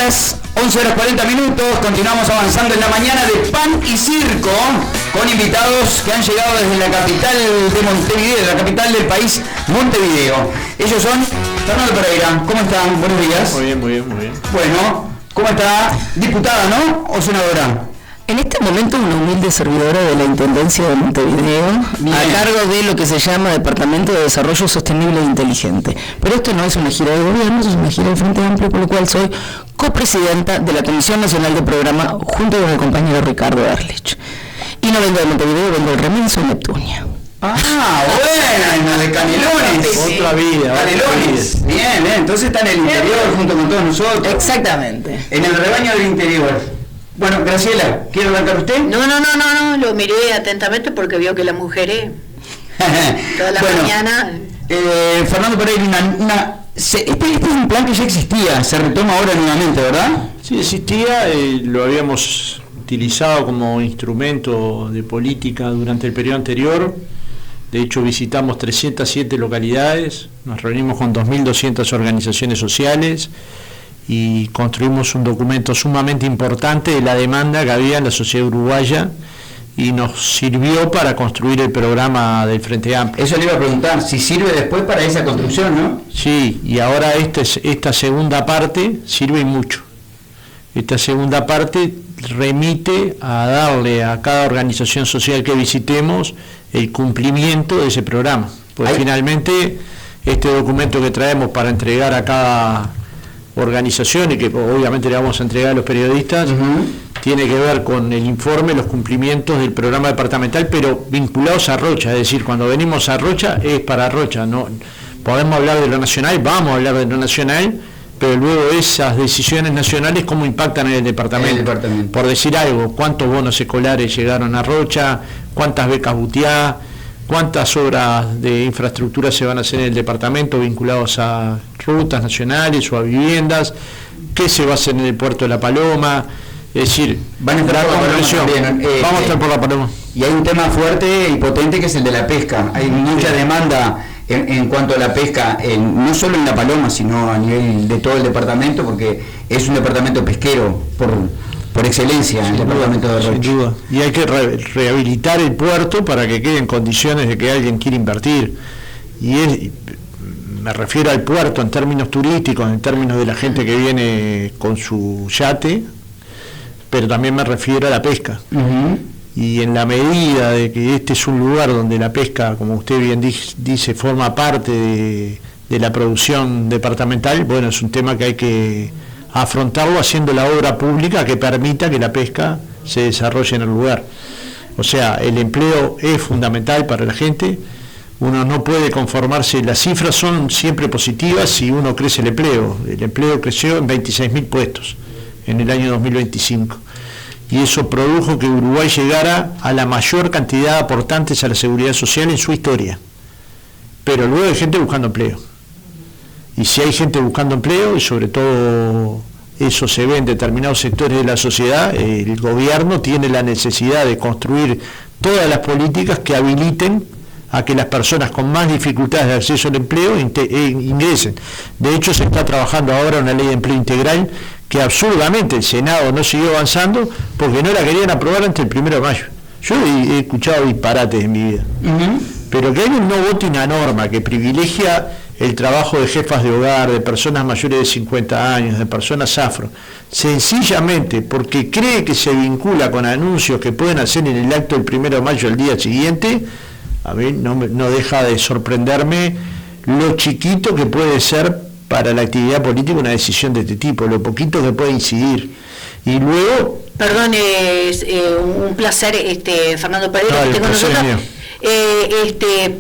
11 horas 40 minutos, continuamos avanzando en la mañana de Pan y Circo, con invitados que han llegado desde la capital de Montevideo, la capital del país, Montevideo. Ellos son Fernando Pereira. ¿Cómo están? Buenos días. Muy bien, muy bien, muy bien. Bueno, ¿cómo está? Diputada, ¿no? ¿O senadora? En este momento una humilde servidora de la Intendencia de Montevideo, bien, a cargo de lo que se llama Departamento de Desarrollo Sostenible e Inteligente. Pero esto no es una gira de gobierno, es una gira del Frente Amplio, por lo cual soy copresidenta de la Comisión Nacional de Programa junto con el compañero Ricardo Erlich. Y no vengo de Montevideo, vengo del Remenso Neptunia. Ah, bueno, de Canelones. Otra vida. Canelones. Bien, entonces está en el interior junto con todos nosotros. Exactamente. En el rebaño del interior. Bueno, Graciela, ¿quiere arrancar usted? No, lo miré atentamente porque vio que la mujer es toda la mañana. Fernando Pereira, este es un plan que ya existía, se retoma ahora nuevamente, ¿verdad? Sí, existía, lo habíamos utilizado como instrumento de política durante el periodo anterior. De hecho, visitamos 307 localidades, nos reunimos con 2.200 organizaciones sociales y construimos un documento sumamente importante de la demanda que había en la sociedad uruguaya y nos sirvió para construir el programa del Frente Amplio. Eso le iba a preguntar, si sirve después para esa construcción, ¿no? Sí, y ahora esta segunda parte sirve mucho. Esta segunda parte remite a darle a cada organización social que visitemos el cumplimiento de ese programa. Pues finalmente este documento que traemos para entregar a cada organización y que obviamente le vamos a entregar a los periodistas, tiene que ver con el informe, los cumplimientos del programa departamental, pero vinculados a Rocha, es decir, cuando venimos a Rocha es para Rocha, no podemos hablar de lo nacional, vamos a hablar de lo nacional, pero luego esas decisiones nacionales cómo impactan en el departamento. Por decir algo, cuántos bonos escolares llegaron a Rocha, cuántas becas Butiá, cuántas obras de infraestructura se van a hacer en el departamento vinculados a rutas nacionales o a viviendas, qué se va a hacer en el puerto de La Paloma, es decir, van a entrar por la Paloma, vamos a estar por La Paloma. Y hay un tema fuerte y potente que es el de la pesca. Hay mucha demanda en cuanto a la pesca, no solo en La Paloma, sino a nivel de todo el departamento, porque es un departamento pesquero por excelencia, el departamento de Rocha. Sin duda. Y hay que rehabilitar el puerto para que quede en condiciones de que alguien quiera invertir. Me refiero al puerto en términos turísticos, en términos de la gente que viene con su yate, pero también me refiero a la pesca. Y en la medida de que este es un lugar donde la pesca, como usted bien dice, forma parte de la producción departamental, bueno, es un tema que hay que afrontarlo haciendo la obra pública que permita que la pesca se desarrolle en el lugar. O sea, el empleo es fundamental para la gente, uno no puede conformarse, las cifras son siempre positivas si uno crece el empleo creció en 26.000 puestos en el año 2025 y eso produjo que Uruguay llegara a la mayor cantidad de aportantes a la seguridad social en su historia, pero luego hay gente buscando empleo. Y si hay gente buscando empleo, y sobre todo eso se ve en determinados sectores de la sociedad, el gobierno tiene la necesidad de construir todas las políticas que habiliten a que las personas con más dificultades de acceso al empleo ingresen. De hecho, se está trabajando ahora una ley de empleo integral que absurdamente el Senado no siguió avanzando porque no la querían aprobar antes del 1 de mayo. Yo he escuchado disparates en mi vida. Pero que alguien no vote una norma que privilegia el trabajo de jefas de hogar, de personas mayores de 50 años, de personas afro, sencillamente porque cree que se vincula con anuncios que pueden hacer en el acto del 1 de mayo al día siguiente, a mí no deja de sorprenderme lo chiquito que puede ser para la actividad política una decisión de este tipo, lo poquito que puede incidir. Y luego... Perdón, es un placer, Fernando Pereira, que esté con nosotros.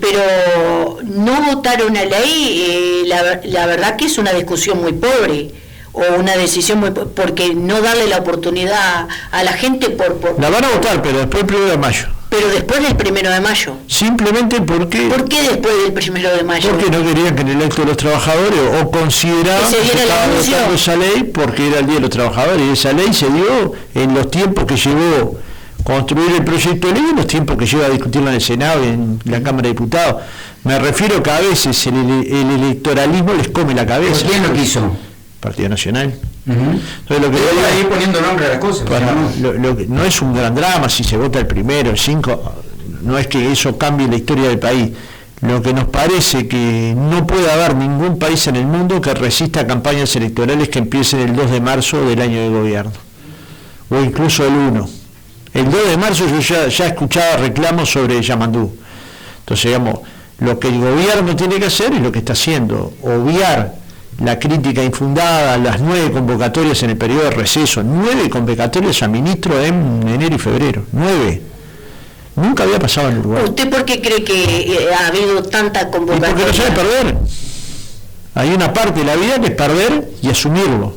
Pero no votar una ley, la verdad que es una discusión muy pobre, o una decisión muy porque no darle la oportunidad a la gente La van a votar, pero después del 1 de mayo. Pero después del 1 de mayo. Simplemente porque... ¿Por qué después del 1 de mayo? Porque no querían que en el acto de los trabajadores, o consideraban que se estaba votando esa ley porque era el Día de los Trabajadores, y esa ley se dio en los tiempos que llevó construir el proyecto de ley y los tiempos que lleva a discutirlo en el Senado y en la Cámara de Diputados. Me refiero que a veces el electoralismo les come la cabeza. ¿Quién lo quiso? Partido Nacional. Entonces, lo que voy a ir poniendo nombre a las cosas. No es un gran drama si se vota el primero, el 5, no es que eso cambie la historia del país. Lo que nos parece que no puede haber ningún país en el mundo que resista campañas electorales que empiecen el 2 de marzo del año de gobierno, o incluso el 1. El 2 de marzo yo ya escuchaba reclamos sobre Yamandú. Entonces, digamos, lo que el gobierno tiene que hacer es lo que está haciendo, obviar la crítica infundada, las 9 convocatorias en el periodo de receso, 9 convocatorias a ministro en enero y febrero, 9. Nunca había pasado en Uruguay. ¿Usted por qué cree que ha habido tanta convocatoria? Porque no sabe perder. Hay una parte de la vida que es perder y asumirlo.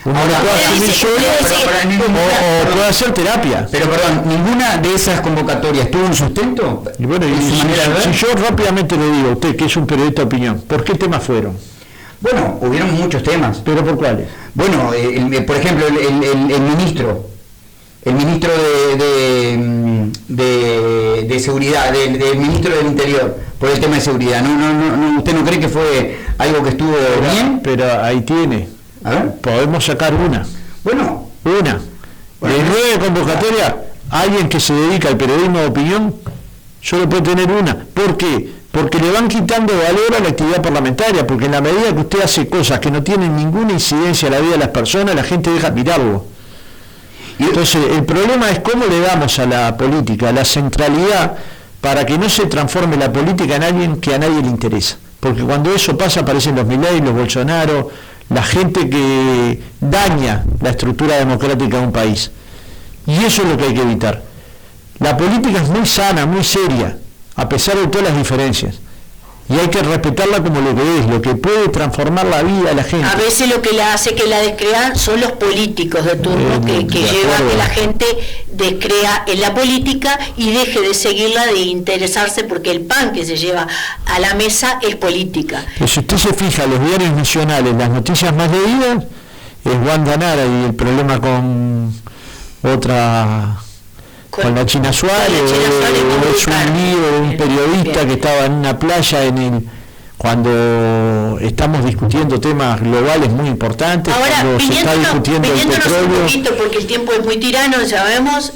Uno lo puede asumir solo o puede hacer terapia. Pero perdón, ¿ninguna de esas convocatorias tuvo un sustento? Y bueno, si yo rápidamente le digo a usted, que es un periodista de opinión, ¿por qué temas fueron? Bueno, hubieron muchos temas. ¿Pero por cuáles? Bueno, por ejemplo, el ministro de seguridad, del ministro del Interior, por el tema de seguridad. No, ¿usted no cree que fue algo que estuvo bien? Pero ahí tiene. A ver. Podemos sacar una. Bueno. Una. De 9 convocatorias, alguien que se dedica al periodismo de opinión solo puede tener una. ¿Por qué? Porque le van quitando valor a la actividad parlamentaria, porque en la medida que usted hace cosas que no tienen ninguna incidencia en la vida de las personas, la gente deja mirarlo. Y entonces el problema es cómo le damos a la política la centralidad para que no se transforme la política en alguien que a nadie le interesa. Porque cuando eso pasa aparecen los Milei, los Bolsonaro, la gente que daña la estructura democrática de un país. Y eso es lo que hay que evitar. La política es muy sana, muy seria, a pesar de todas las diferencias. Y hay que respetarla como lo que es, lo que puede transformar la vida de la gente. A veces lo que la hace que la descrean son los políticos de turno que llevan a que la gente descrea en la política y deje de seguirla, de interesarse, porque el pan que se lleva a la mesa es política. Pero si usted se fija, los diarios nacionales, las noticias más leídas es Wanda Nara y el problema con la China Suárez, es un libro de un periodista que estaba en una playa cuando estamos discutiendo temas globales muy importantes. Ahora, cuando se está discutiendo el petróleo. Un poquito, porque el tiempo es muy tirano, sabemos,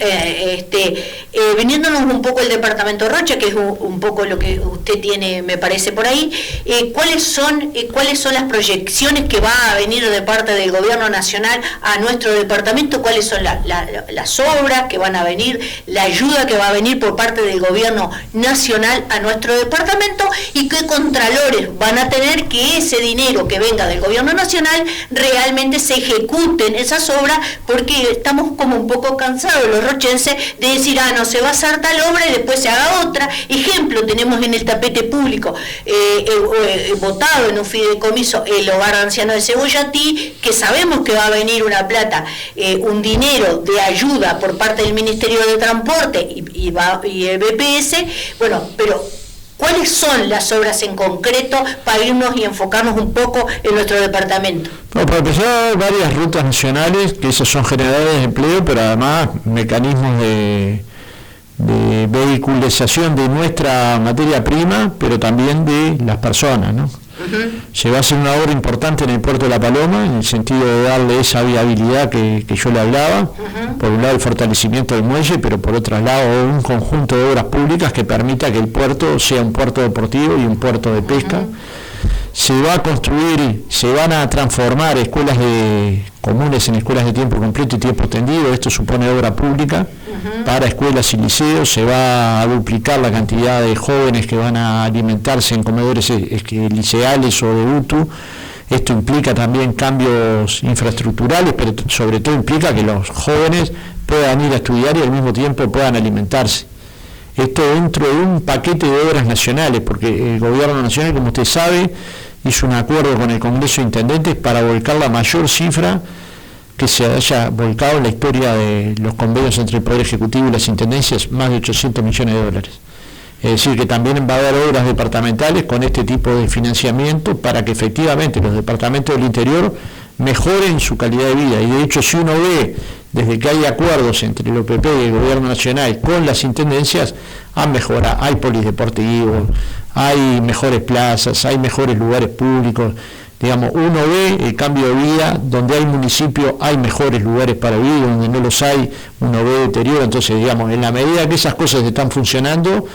viniéndonos un poco el departamento Rocha, que es un poco lo que usted tiene, me parece, por ahí, ¿cuáles son las proyecciones que va a venir de parte del gobierno nacional a nuestro departamento? ¿Cuáles son las obras que van a venir, la ayuda que va a venir por parte del gobierno nacional a nuestro departamento, y qué contralores van a tener que ese dinero que venga del gobierno nacional realmente se ejecuten esas obras? Porque estamos como un poco cansados los rochenses de decir, no se va a hacer tal obra y después se haga otra. Ejemplo, tenemos en el tapete público votado en un fideicomiso el hogar anciano de Cebollatí, que sabemos que va a venir una plata, un dinero de ayuda por parte del Ministerio de Transporte y el BPS. Bueno, pero ¿cuáles son las obras en concreto para irnos y enfocarnos un poco en nuestro departamento? Bueno, para empezar, varias rutas nacionales, que esos son generadores de empleo, pero además mecanismos de vehiculización de nuestra materia prima, pero también de las personas, ¿no? Se va a hacer una obra importante en el puerto de La Paloma, en el sentido de darle esa viabilidad que yo le hablaba. Por un lado el fortalecimiento del muelle, pero por otro lado un conjunto de obras públicas que permita que el puerto sea un puerto deportivo y un puerto de pesca. Se va a construir, se van a transformar escuelas comunes en escuelas de tiempo completo y tiempo extendido. Esto supone obra pública para escuelas y liceos. Se va a duplicar la cantidad de jóvenes que van a alimentarse en comedores liceales o de UTU. Esto implica también cambios infraestructurales, pero sobre todo implica que los jóvenes puedan ir a estudiar y al mismo tiempo puedan alimentarse. Esto dentro de un paquete de obras nacionales, porque el gobierno nacional, como usted sabe, hizo un acuerdo con el Congreso de Intendentes para volcar la mayor cifra que se haya volcado en la historia de los convenios entre el Poder Ejecutivo y las Intendencias, más de 800 millones de dólares. Es decir, que también va a haber obras departamentales con este tipo de financiamiento para que efectivamente los departamentos del interior mejoren su calidad de vida. Y de hecho, si uno ve, desde que hay acuerdos entre el OPP y el Gobierno Nacional con las intendencias, han mejorado. Hay polideportivos, hay mejores plazas, hay mejores lugares públicos. Digamos, uno ve el cambio de vida, donde hay municipios hay mejores lugares para vivir, donde no los hay, uno ve deterioro. Entonces, digamos, en la medida que esas cosas están funcionando,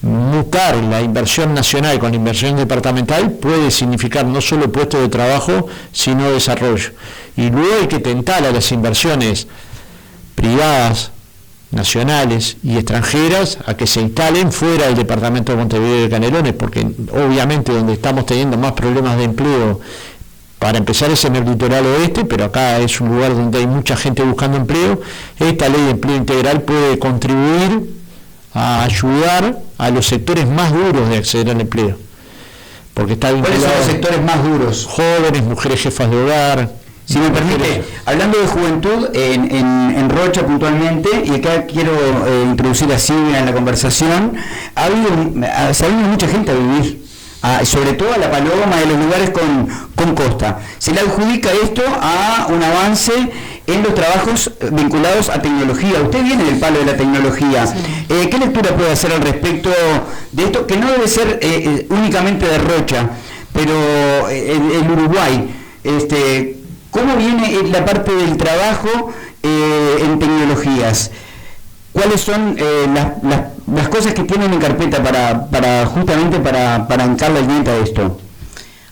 mutar la inversión nacional con la inversión departamental puede significar no solo puestos de trabajo, sino desarrollo. Y luego hay que tentar a las inversiones privadas, nacionales y extranjeras a que se instalen fuera del departamento de Montevideo y de Canelones, porque obviamente donde estamos teniendo más problemas de empleo, para empezar, es en el litoral oeste, pero acá es un lugar donde hay mucha gente buscando empleo. Esta ley de empleo integral puede contribuir a ayudar a los sectores más duros de acceder al empleo, porque está vinculado. ¿Cuáles son los sectores más duros? Jóvenes, mujeres jefas de hogar. Si me permite, hablando de juventud, en Rocha puntualmente, y acá quiero introducir a Silvia en la conversación, se ha venido mucha gente a vivir, sobre todo a La Paloma, de los lugares con costa. Se le adjudica esto a un avance en los trabajos vinculados a tecnología. Usted viene del palo de la tecnología. Sí. ¿Qué lectura puede hacer al respecto de esto, que no debe ser únicamente de Rocha, pero el Uruguay? ¿Cómo viene la parte del trabajo en tecnologías? ¿Cuáles son las cosas que tienen en carpeta justamente para hincar la dieta de esto?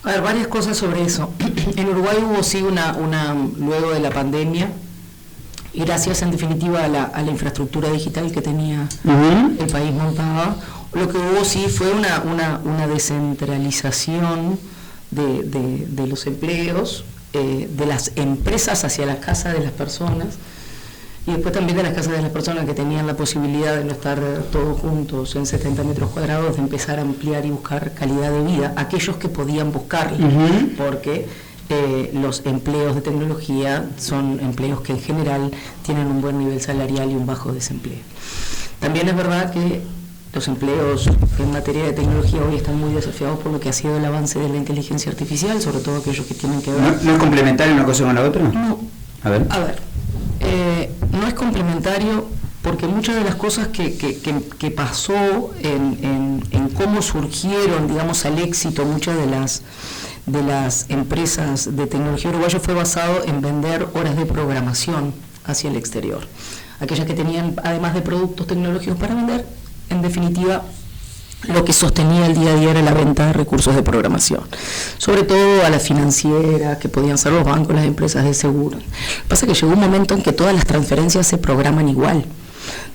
A ver, varias cosas sobre eso. En Uruguay hubo sí luego de la pandemia, y gracias en definitiva a la infraestructura digital que tenía el país montada, lo que hubo sí fue una descentralización de los empleos, de las empresas hacia las casas de las personas, y después también de las casas de las personas que tenían la posibilidad de no estar todos juntos en 70 metros cuadrados, de empezar a ampliar y buscar calidad de vida, aquellos que podían buscarla, porque los empleos de tecnología son empleos que en general tienen un buen nivel salarial y un bajo desempleo. También es verdad que los empleos en materia de tecnología hoy están muy desafiados por lo que ha sido el avance de la inteligencia artificial, sobre todo aquellos que tienen que ver... ¿No es complementario una cosa con la otra? No. A ver, no es complementario porque muchas de las cosas que pasó en cómo surgieron, digamos, al éxito muchas de las empresas de tecnología uruguaya fue basado en vender horas de programación hacia el exterior. Aquellas que tenían, además de productos tecnológicos para vender, en definitiva, lo que sostenía el día a día era la venta de recursos de programación, sobre todo a las financieras, que podían ser los bancos, las empresas de seguro. Lo que pasa es que llegó un momento en que todas las transferencias se programan igual.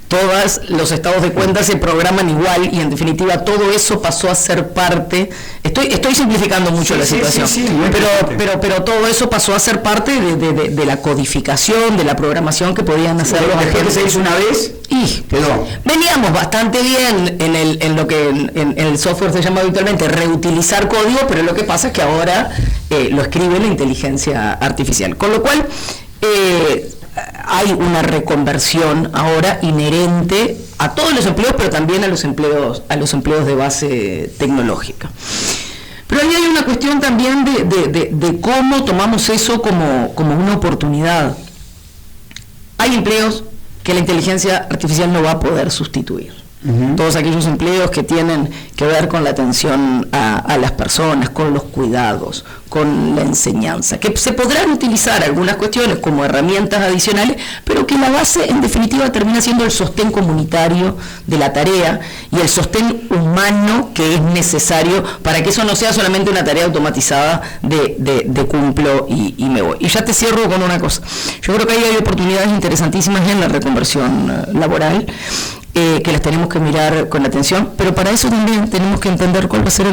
Todos los estados de cuenta se programan igual y en definitiva todo eso pasó a ser parte, estoy simplificando mucho la situación, pero todo eso pasó a ser parte de la codificación, de la programación que podían hacer los agentes. Que se hizo una vez y quedó. Veníamos bastante bien en lo que en el software se llama habitualmente reutilizar código, pero lo que pasa es que ahora lo escribe la inteligencia artificial, con lo cual hay una reconversión ahora inherente a todos los empleos, pero también a los empleos de base tecnológica. Pero ahí hay una cuestión también de cómo tomamos eso como una oportunidad. Hay empleos que la inteligencia artificial no va a poder sustituir. Todos aquellos empleos que tienen que ver con la atención a las personas, con los cuidados, con la enseñanza, que se podrán utilizar algunas cuestiones como herramientas adicionales, pero que la base en definitiva termina siendo el sostén comunitario de la tarea y el sostén humano que es necesario para que eso no sea solamente una tarea automatizada de cumplo y me voy. Y ya te cierro con una cosa. Yo creo que ahí hay oportunidades interesantísimas en la reconversión laboral, que las tenemos que mirar con atención, pero para eso también tenemos que entender cuál va a ser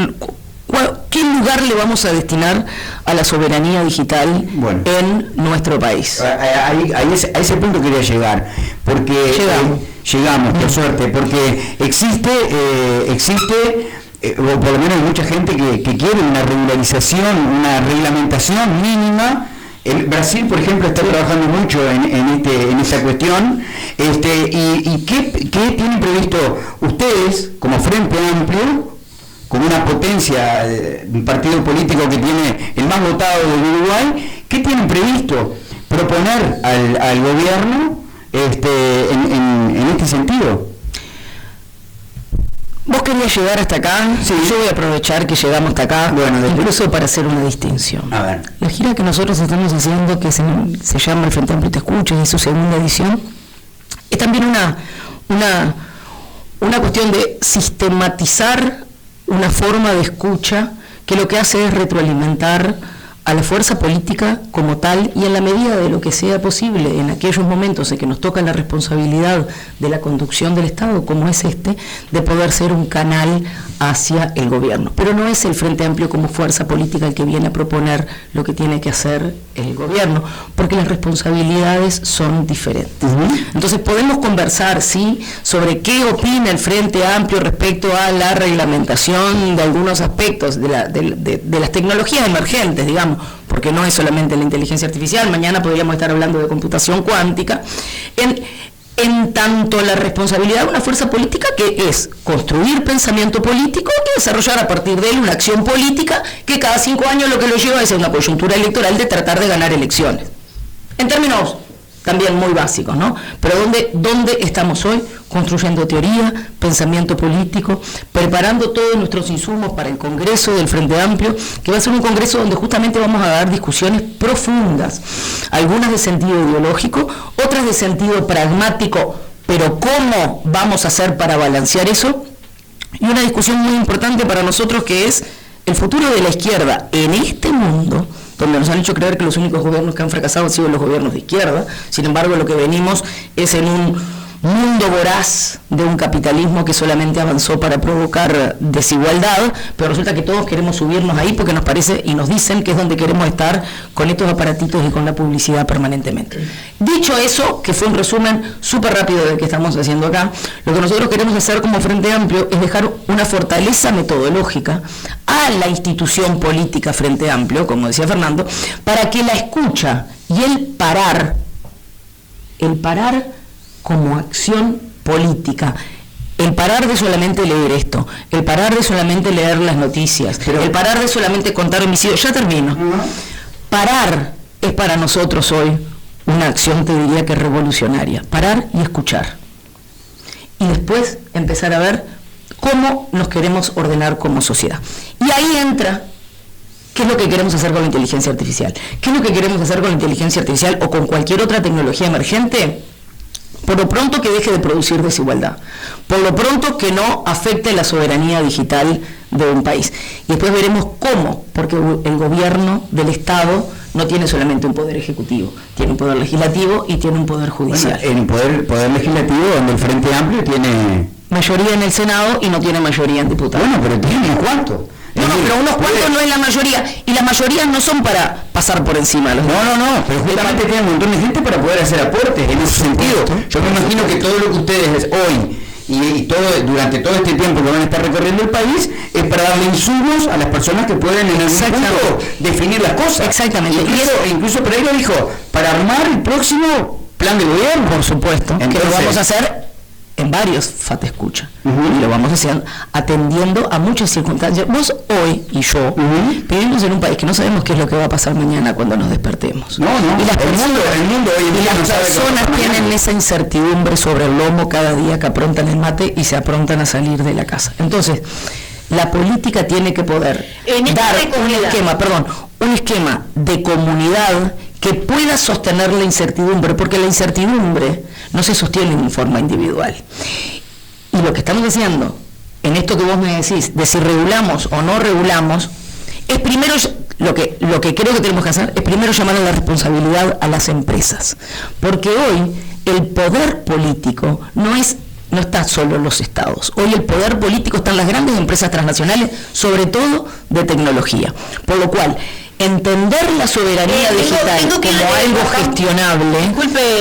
qué lugar le vamos a destinar a la soberanía digital en nuestro país. A ese punto quería llegar, porque llegamos, por suerte, porque existe o por lo menos hay mucha gente que quiere una regularización, una reglamentación mínima. Brasil, por ejemplo, está trabajando mucho en esta cuestión. ¿Y qué tienen previsto ustedes como Frente Amplio como una potencia, un partido político que tiene el más votado del Uruguay, ¿qué tienen previsto proponer al gobierno en este sentido? Vos querías llegar hasta acá, sí. Yo voy a aprovechar que llegamos hasta acá, incluso para hacer una distinción. A ver. La gira que nosotros estamos haciendo, que se llama El Frente Amplio Te Escucha, es su segunda edición, es también una cuestión de sistematizar una forma de escucha que lo que hace es retroalimentar a la fuerza política como tal, y en la medida de lo que sea posible en aquellos momentos en que nos toca la responsabilidad de la conducción del Estado, como es de poder ser un canal hacia el gobierno. Pero no es el Frente Amplio como fuerza política el que viene a proponer lo que tiene que hacer el gobierno, porque las responsabilidades son diferentes. Entonces podemos conversar, sí, sobre qué opina el Frente Amplio respecto a la reglamentación de algunos aspectos de las tecnologías emergentes, digamos, porque no es solamente la inteligencia artificial. Mañana podríamos estar hablando de computación cuántica, en tanto la responsabilidad de una fuerza política, que es construir pensamiento político y desarrollar a partir de él una acción política que cada 5 años lo que lo lleva es una coyuntura electoral de tratar de ganar elecciones. En términos también muy básicos, ¿no? Pero ¿dónde estamos hoy? Construyendo teoría, pensamiento político, preparando todos nuestros insumos para el Congreso del Frente Amplio, que va a ser un congreso donde justamente vamos a dar discusiones profundas, algunas de sentido ideológico, otras de sentido pragmático, pero ¿cómo vamos a hacer para balancear eso? Y una discusión muy importante para nosotros, que es el futuro de la izquierda en este mundo, donde nos han hecho creer que los únicos gobiernos que han fracasado han sido los gobiernos de izquierda. Sin embargo, lo que venimos es en un mundo voraz de un capitalismo que solamente avanzó para provocar desigualdad, pero resulta que todos queremos subirnos ahí porque nos parece y nos dicen que es donde queremos estar con estos aparatitos y con la publicidad permanentemente. Dicho eso, que fue un resumen súper rápido del que estamos haciendo acá, lo que nosotros queremos hacer como Frente Amplio es dejar una fortaleza metodológica a la institución política Frente Amplio, como decía Fernando, para que la escucha y el parar como acción política, el parar de solamente leer esto, el parar de solamente leer las noticias, el parar de solamente contar homicidios, ya termino. Parar es para nosotros hoy una acción, te diría que revolucionaria, parar y escuchar. Y después empezar a ver cómo nos queremos ordenar como sociedad. Y ahí entra qué es lo que queremos hacer con la inteligencia artificial. ¿Qué es lo que queremos hacer con la inteligencia artificial o con cualquier otra tecnología emergente? Por lo pronto que deje de producir desigualdad, por lo pronto que no afecte la soberanía digital de un país. Y después veremos cómo, porque el gobierno del Estado no tiene solamente un poder ejecutivo, tiene un poder legislativo y tiene un poder judicial. Bueno, el poder legislativo, donde el Frente Amplio tiene mayoría en el Senado y no tiene mayoría en diputados. Bueno, pero tiene unos cuantos. No, pero unos cuantos no es la mayoría, y las mayorías no son para pasar por encima de los demás. No, pero justamente tiene un montón de gente para poder hacer aportes en ese sentido. Yo me imagino que todo lo que ustedes hoy y durante todo este tiempo que van a estar recorriendo el país es para darle insumos a las personas que pueden en algún punto definir las cosas. Exactamente. Incluso Pereira dijo, para armar el próximo plan de gobierno. Por supuesto. Entonces, que lo vamos a hacer en varios FAT Escucha, y lo vamos a hacer atendiendo a muchas circunstancias. Vos hoy y yo vivimos en un país que no sabemos qué es lo que va a pasar mañana cuando nos despertemos. Y las personas tienen esa incertidumbre sobre el lomo cada día que aprontan el mate y se aprontan a salir de la casa. Entonces, la política tiene que poder dar un esquema de comunidad que pueda sostener la incertidumbre, porque la incertidumbre no se sostiene en forma individual. Y lo que estamos haciendo, en esto que vos me decís, de si regulamos o no regulamos, es primero, lo que creo que tenemos que hacer, es primero llamar a la responsabilidad a las empresas. Porque hoy el poder político no está solo en los estados. Hoy el poder político está en las grandes empresas transnacionales, sobre todo de tecnología. Por lo cual, entender la soberanía digital como algo gestionable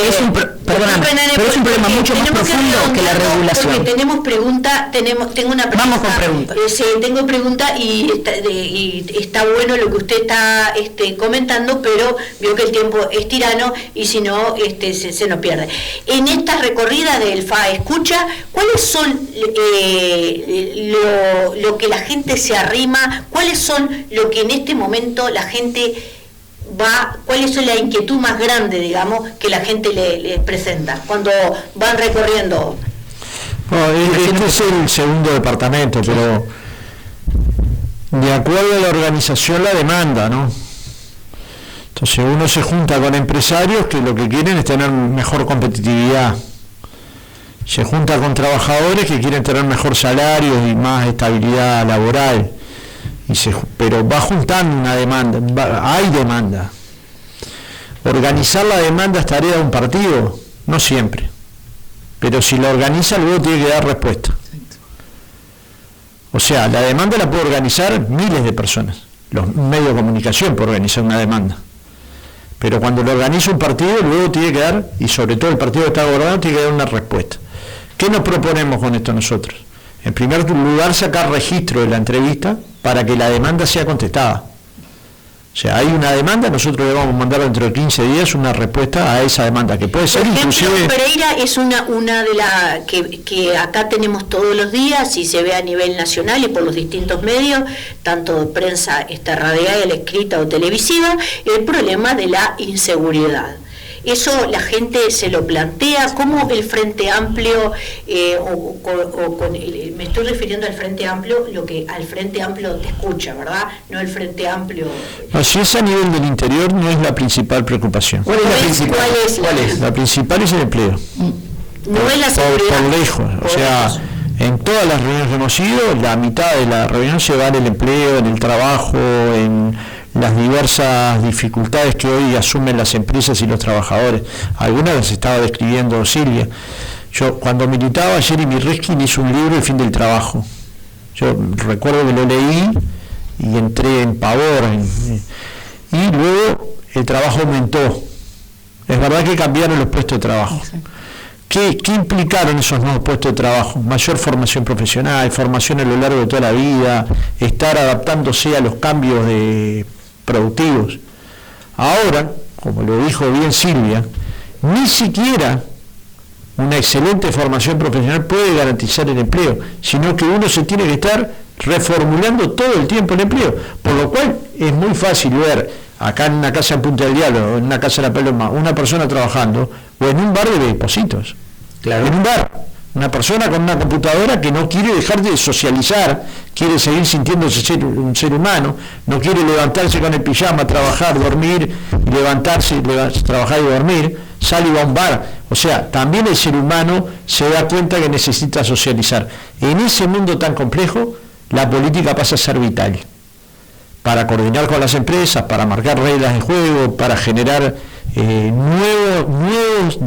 es un pero es un problema mucho más profundo que la regulación. Tengo una pregunta. Vamos con preguntas. Tengo pregunta y está bueno lo que usted está comentando, pero veo que el tiempo es tirano y si no se nos pierde. En esta recorrida del FA Escucha, ¿cuáles son lo que la gente se arrima? ¿Cuáles son lo que en este momento la gente cuáles son la inquietud más grande, digamos, que la gente le presenta cuando van recorriendo? Este es el segundo departamento, pero de acuerdo a la organización, la demanda, ¿no? Entonces uno se junta con empresarios que lo que quieren es tener mejor competitividad. Se junta con trabajadores que quieren tener mejor salario y más estabilidad laboral. Pero va juntando una demanda, hay demanda. Organizar la demanda es tarea de un partido, no siempre, pero si la organiza luego tiene que dar respuesta. O sea, la demanda la puede organizar miles de personas, los medios de comunicación pueden organizar una demanda, pero cuando lo organiza un partido luego tiene que dar, y sobre todo el partido que está gobernando, tiene que dar una respuesta. ¿Qué nos proponemos con esto nosotros? En primer lugar, sacar registro de la entrevista para que la demanda sea contestada. O sea, hay una demanda, nosotros le vamos a mandar dentro de 15 días una respuesta a esa demanda, que puede ser por ejemplo, inclusive... Pereira es una de las que acá tenemos todos los días y se ve a nivel nacional y por los distintos medios, tanto de prensa radial, escrita o televisiva, el problema de la inseguridad. Eso la gente se lo plantea, ¿cómo el Frente Amplio, me estoy refiriendo al Frente Amplio, lo que al Frente Amplio te escucha, ¿verdad? No el Frente Amplio... No, si es a nivel del interior, no es la principal preocupación. ¿Cuál es la principal? ¿Cuál es? La principal es el empleo. No es la seguridad. Por lejos, o sea, en todas las reuniones que hemos ido, la mitad de la reunión se va en el empleo, en el trabajo, en las diversas dificultades que hoy asumen las empresas y los trabajadores. Algunas las estaba describiendo Silvia. Yo cuando militaba, Jeremy Riskin hizo un libro, El fin del trabajo. Yo recuerdo que lo leí y entré en pavor. Y luego el trabajo aumentó. Es verdad que cambiaron los puestos de trabajo. ¿Qué implicaron esos nuevos puestos de trabajo? Mayor formación profesional, formación a lo largo de toda la vida, estar adaptándose a los cambios productivos. Ahora, como lo dijo bien Silvia, ni siquiera una excelente formación profesional puede garantizar el empleo, sino que uno se tiene que estar reformulando todo el tiempo el empleo, por lo cual es muy fácil ver acá en una casa en Punta del Diablo, en una casa de la Paloma, una persona trabajando, o en un bar de Depósitos, claro. En un bar, una persona con una computadora que no quiere dejar de socializar, quiere seguir sintiéndose un ser humano, no quiere levantarse con el pijama, trabajar, dormir, y levantarse, trabajar y dormir, sale y va a un bar. O sea, también el ser humano se da cuenta que necesita socializar. En ese mundo tan complejo, la política pasa a ser vital, para coordinar con las empresas, para marcar reglas de juego, para generar nuevas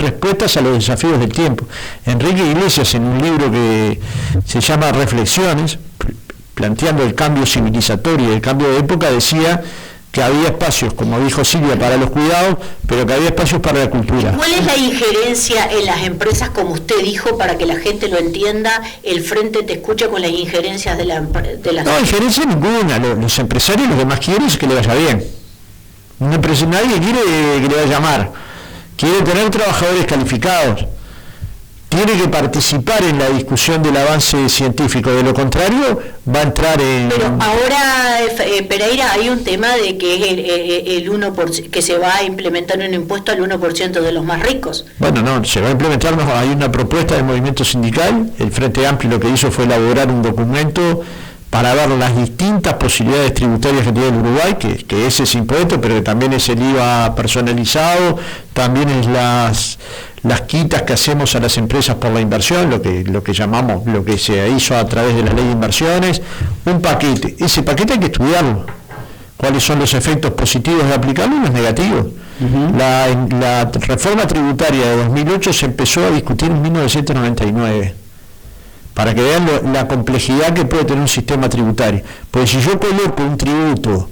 respuestas a los desafíos del tiempo. Enrique Iglesias, en un libro que se llama Reflexiones, planteando el cambio civilizatorio y el cambio de época, decía que había espacios, como dijo Silvia, para los cuidados, pero que había espacios para la cultura. ¿Cuál es la injerencia en las empresas, como usted dijo, para que la gente lo entienda? El Frente te escucha con las injerencias de las... No, injerencia ninguna. Los empresarios lo que más quieren es que le vaya bien. Nadie quiere que le vaya mal. Quiere tener trabajadores calificados. Tiene que participar en la discusión del avance científico, de lo contrario va a entrar en... Pero ahora, Pereira, hay un tema de que es el 1%, que se va a implementar un impuesto al 1% de los más ricos. Bueno, no, se va a implementar, hay una propuesta del movimiento sindical, el Frente Amplio lo que hizo fue elaborar un documento para ver las distintas posibilidades tributarias que tiene el Uruguay, que ese es impuesto, pero que también es el IVA personalizado, también es las quitas que hacemos a las empresas por la inversión, lo que llamamos, lo que se hizo a través de la ley de inversiones, un paquete. Ese paquete hay que estudiarlo. ¿Cuáles son los efectos positivos de aplicarlo y los negativos? Uh-huh. La reforma tributaria de 2008 se empezó a discutir en 1999. Para que vean la complejidad que puede tener un sistema tributario. Porque si yo coloco un tributo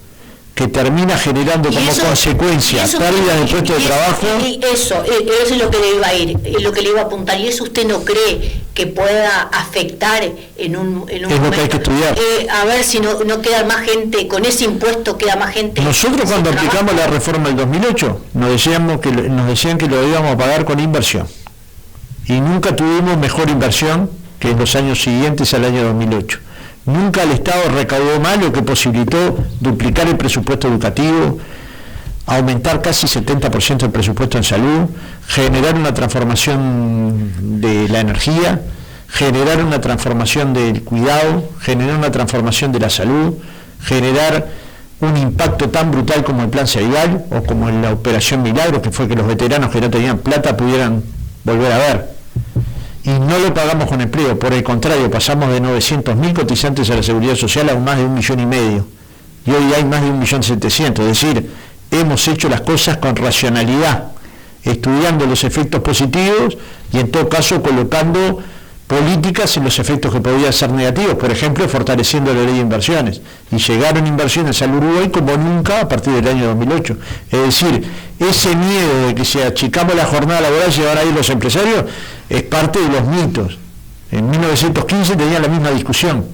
que que termina generando como consecuencia pérdida de puestos de trabajo. Eso es lo que le iba a ir, lo que le iba a apuntar. ¿Y eso usted no cree que pueda afectar en un momento? Lo que hay que estudiar. A ver si no queda más gente, con ese impuesto queda más gente. Nosotros cuando aplicamos la reforma del 2008 nos decían que lo íbamos a pagar con inversión. Y nunca tuvimos mejor inversión que en los años siguientes al año 2008. Nunca el Estado recaudó más, lo que posibilitó duplicar el presupuesto educativo, aumentar casi 70% el presupuesto en salud, generar una transformación de la energía, generar una transformación del cuidado, generar una transformación de la salud, generar un impacto tan brutal como el Plan Ceibal o como en la Operación Milagro, que fue que los veteranos que no tenían plata pudieran volver a ver. Y no lo pagamos con empleo, por el contrario, pasamos de 900.000 cotizantes a la Seguridad Social a más de 1,5 millones, y hoy hay más de 1.700.000, es decir, hemos hecho las cosas con racionalidad, estudiando los efectos positivos y en todo caso colocando políticas en los efectos que podían ser negativos, por ejemplo, fortaleciendo la ley de inversiones, y llegaron inversiones al Uruguay como nunca a partir del año 2008. Es decir, ese miedo de que si achicamos la jornada laboral se van a ir los empresarios es parte de los mitos. En 1915 tenían la misma discusión.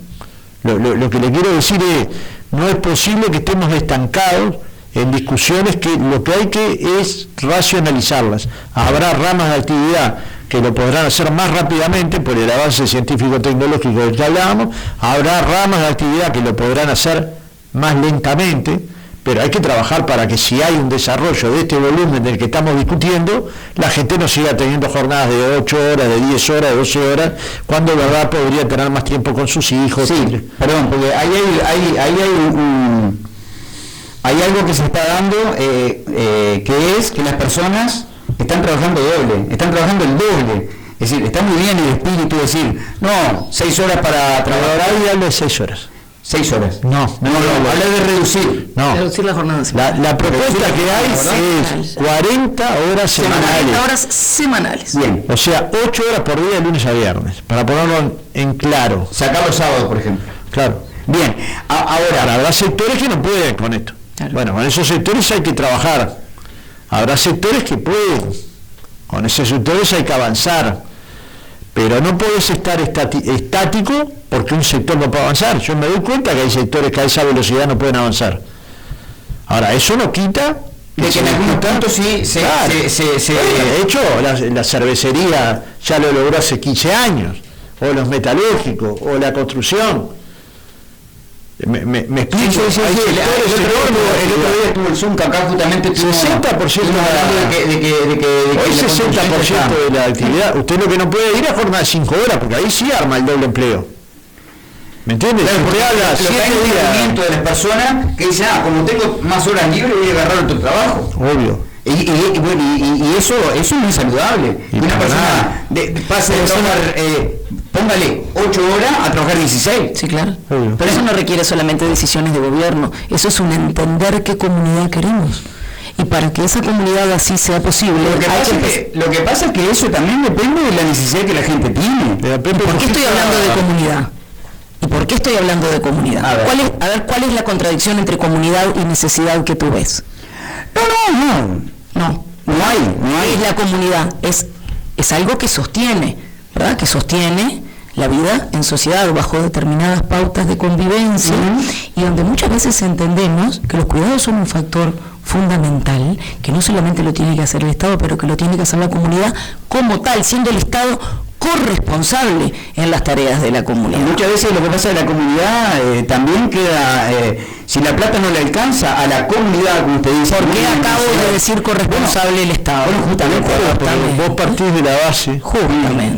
Lo que le quiero decir es, no es posible que estemos estancados en discusiones que lo que hay que es racionalizarlas. Habrá ramas de actividad que lo podrán hacer más rápidamente por el avance científico-tecnológico del que hablábamos, habrá ramas de actividad que lo podrán hacer más lentamente, pero hay que trabajar para que si hay un desarrollo de este volumen del que estamos discutiendo, la gente no siga teniendo jornadas de 8 horas, de 10 horas, de 12 horas, cuando de verdad podría tener más tiempo con sus hijos. Sí, perdón, porque hay algo que se está dando, que es que las personas están trabajando el doble. Es decir, está muy bien el espíritu de decir, no, 6 horas para trabajar. Ahora habla de 6 horas. 6 horas. No, habla de reducir. No. Reducir la jornada semanal. La propuesta que hay es 40 horas semanales. 40 horas semanales. Bien. O sea, 8 horas por día de lunes a viernes, para ponerlo en claro. Sacar los sábados, por ejemplo. Claro. Bien. Ahora, habrá sectores que no pueden con esto. Claro. Bueno, con esos sectores hay que trabajar. Habrá sectores que pueden. Con esos sectores hay que avanzar. Pero no puedes estar estático porque un sector no puede avanzar. Yo me doy cuenta que hay sectores que a esa velocidad no pueden avanzar. Ahora, eso no quita de que en algunos puntos sí se de hecho, la cervecería ya lo logró hace 15 años, o los metalúrgicos, o la construcción. Me explico. Sí, el otro día estuvo el Zunca acá, justamente 60% hoy 60% de la actividad. Usted lo que no puede ir a jornada de 5 horas, porque ahí sí arma el doble empleo. ¿Me entiendes? Claro, porque habla 7 días de las personas que dicen, como tengo más horas libres voy a agarrar otro trabajo. Obvio. Y eso no es saludable. Y una persona pase de trabajar, póngale 8 horas a trabajar 16. Sí, claro. Pero eso no requiere solamente decisiones de gobierno, eso es un entender qué comunidad queremos. Y para que esa comunidad así sea posible, lo que pasa es que eso también depende de la necesidad que la gente tiene. ¿Por qué estoy hablando de comunidad? ¿Y por qué estoy hablando de comunidad? A ver, ¿cuál es la contradicción entre comunidad y necesidad que tú ves? No hay. Es la comunidad, es algo que sostiene, ¿verdad? Que sostiene la vida en sociedad bajo determinadas pautas de convivencia y donde muchas veces entendemos que los cuidados son un factor fundamental, que no solamente lo tiene que hacer el Estado, pero que lo tiene que hacer la comunidad como tal, siendo el Estado corresponsable en las tareas de la comunidad. Muchas veces lo que pasa en la comunidad también queda, si la plata no le alcanza a la comunidad, como usted dice. ¿Por qué acabo de decir corresponsable el Estado? Bueno, justamente. Vos partís de la base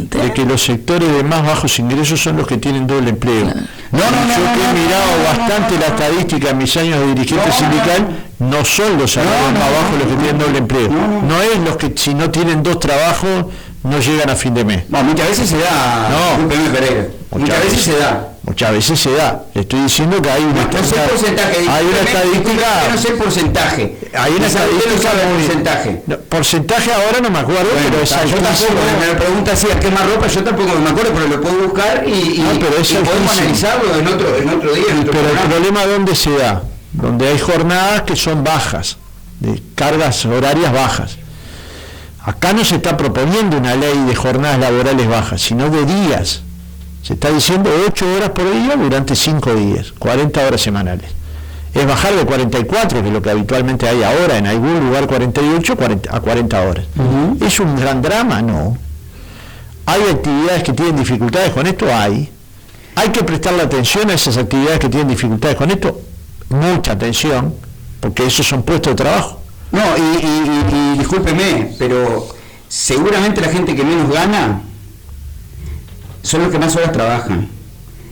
de que los sectores de más bajos ingresos son los que tienen doble empleo. Yo que he mirado bastante la estadística en mis años de dirigente sindical, no son los salarios más bajos los que tienen doble empleo. No es los que si no tienen 2 trabajos no llegan a fin de mes. Muchas veces se da. Muchas veces se da. Muchas veces se da. Le estoy diciendo que hay una estadística. Hay una estadística. No sé porcentaje. Hay una estadística porcentaje. Porcentaje ahora no me acuerdo, pero es yo tampoco. Me pregunta si a qué más ropa, yo tampoco me acuerdo, pero lo puedo buscar y podemos analizarlo en otro día. Pero el problema ¿dónde se da? donde hay jornadas que son bajas, de cargas horarias bajas. Acá no se está proponiendo una ley de jornadas laborales bajas, sino de días. Se está diciendo 8 horas por día durante 5 días, 40 horas semanales. Es bajar de 44, que es lo que habitualmente hay ahora, en algún lugar 48, a 40 horas. ¿Es un gran drama? No. ¿Hay actividades que tienen dificultades con esto? Hay. ¿Hay que prestarle atención a esas actividades que tienen dificultades con esto? Mucha atención, porque esos son puestos de trabajo. No, y discúlpeme, pero seguramente la gente que menos gana son los que más horas trabajan.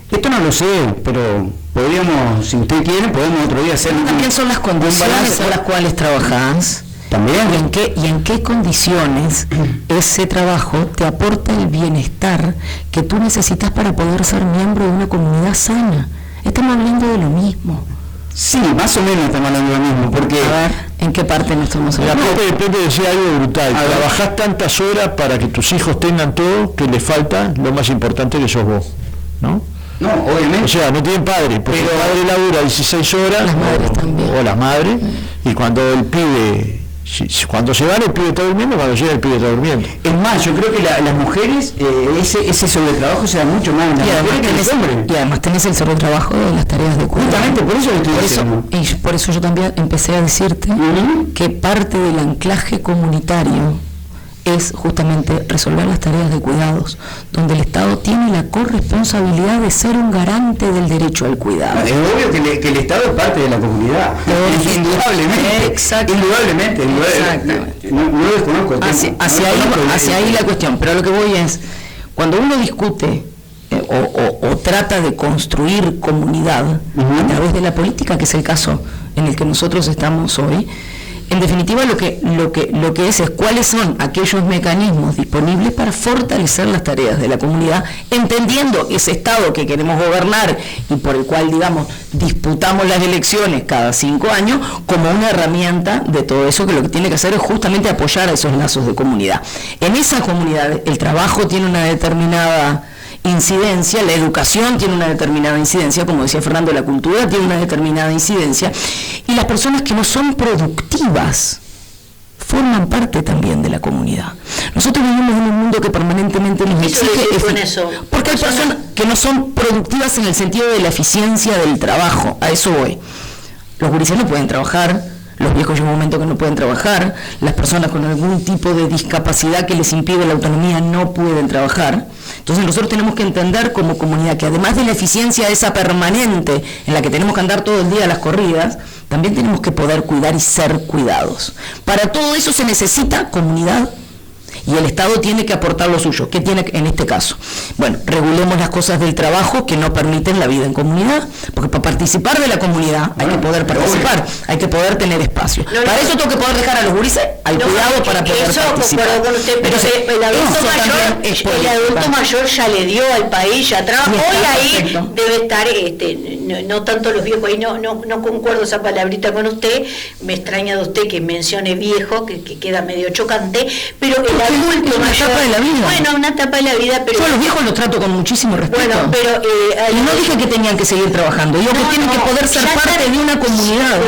Esto no lo sé, pero podríamos, si usted quiere, podemos otro día hacer... También son las condiciones por las cuales trabajás. También. ¿Y en qué condiciones ese trabajo te aporta el bienestar que tú necesitas para poder ser miembro de una comunidad sana? Estamos hablando de lo mismo. Sí, más o menos estamos hablando de lo mismo, porque... A ver, ¿en qué parte no estamos hablando? La parte depende de decir algo brutal. Trabajás tantas horas para que tus hijos tengan todo, que les falta lo más importante que sos vos, ¿no? No, obviamente. O sea, no tienen padre, porque el padre labura 16 horas, las madres también. O las madres, y cuando el pibe, cuando se van el pibe está durmiendo, cuando llega el pibe está durmiendo. Es más, yo creo que las mujeres, ese sobretrabajo se da mucho más en las mujeres que en los hombres. Y además tenés el sobretrabajo de las tareas de cuidado. Justamente, por eso lo estoy diciendo. Y por eso yo también empecé a decirte que parte del anclaje comunitario es justamente resolver las tareas de cuidados, donde el Estado tiene la corresponsabilidad de ser un garante del derecho al cuidado. Es obvio que el Estado es parte de la comunidad. Indudablemente. Exactamente. Indudablemente. No desconozco el tema. Hacia ahí la cuestión. Pero lo que voy es, cuando uno discute o trata de construir comunidad a través de la política, que es el caso en el que nosotros estamos hoy, en definitiva lo que es cuáles son aquellos mecanismos disponibles para fortalecer las tareas de la comunidad, entendiendo ese Estado que queremos gobernar y por el cual, digamos, disputamos las elecciones cada 5 años como una herramienta de todo eso, que lo que tiene que hacer es justamente apoyar a esos lazos de comunidad. En esa comunidad el trabajo tiene una determinada incidencia, la educación tiene una determinada incidencia, como decía Fernando, la cultura tiene una determinada incidencia, y las personas que no son productivas forman parte también de la comunidad. Nosotros vivimos en un mundo que permanentemente nos exige, porque hay personas que no son productivas en el sentido de la eficiencia del trabajo, a eso voy. Los gurises no pueden trabajar, los viejos llega un momento que no pueden trabajar, las personas con algún tipo de discapacidad que les impide la autonomía no pueden trabajar. Entonces nosotros tenemos que entender como comunidad que además de la eficiencia esa permanente en la que tenemos que andar todo el día a las corridas, también tenemos que poder cuidar y ser cuidados. Para todo eso se necesita comunidad. Y el Estado tiene que aportar lo suyo. ¿Qué tiene en este caso? Bueno, regulemos las cosas del trabajo que no permiten la vida en comunidad, porque para participar de la comunidad hay que poder participar, hay que poder tener espacio. Para eso tengo que poder dejar a los gurises al cuidado para poder participar. Con usted, pero entonces, el adulto mayor ya le dio al país, ya trabaja. Hoy ahí debe estar, no tanto los viejos, ahí no concuerdo esa palabrita con usted, me extraña de usted que mencione viejo, que queda medio chocante, pero el adulto una mayor, etapa de la vida. Bueno, una etapa de la vida, pero... Yo a los viejos los trato con muchísimo respeto. Bueno, pero... y no dije que tenían que seguir trabajando, digo que tienen que poder ser parte de una comunidad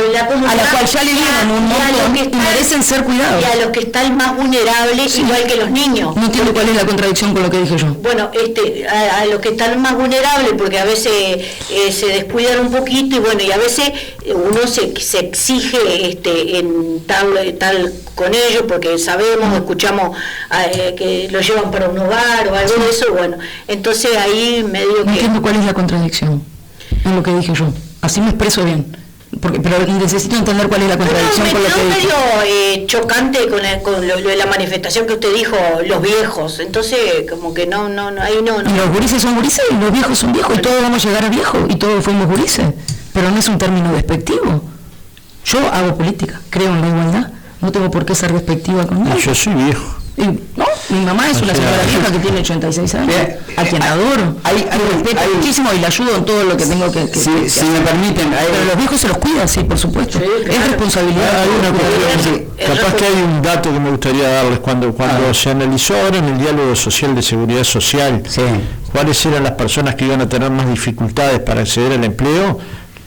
a la cual ya le dieron un montón y merecen ser cuidados. Y a los que están más vulnerables, igual que los niños. No entiendo cuál es la contradicción con lo que dije yo. Bueno, a los que están más vulnerables, porque a veces se descuidan un poquito y bueno, y a veces uno se exige en tal con ellos, porque sabemos, escuchamos que lo llevan para un hogar o algo de eso, bueno, entonces ahí medio que... No entiendo cuál es la contradicción en lo que dije yo, así me expreso bien, pero necesito entender cuál es la contradicción con lo que dije. Medio chocante con lo de la manifestación que usted dijo, los viejos, entonces como que no, ahí no. Y los gurises son gurises y los viejos son viejos y todos vamos a llegar a viejos y todos fuimos gurises, pero no es un término despectivo. Yo hago política, creo en la igualdad, no tengo por qué ser despectiva con nadie. Yo soy viejo. No, mi mamá es una señora vieja que tiene 86 años, a quien adoro, respeto muchísimo y la ayudo en todo lo que tengo que si me permiten. Pero los viejos se los cuidan, sí, por supuesto. Es responsabilidad. Capaz que hay un dato que me gustaría darles. Cuando se analizó ahora en el diálogo social de seguridad social, cuáles eran las personas que iban a tener más dificultades para acceder al empleo,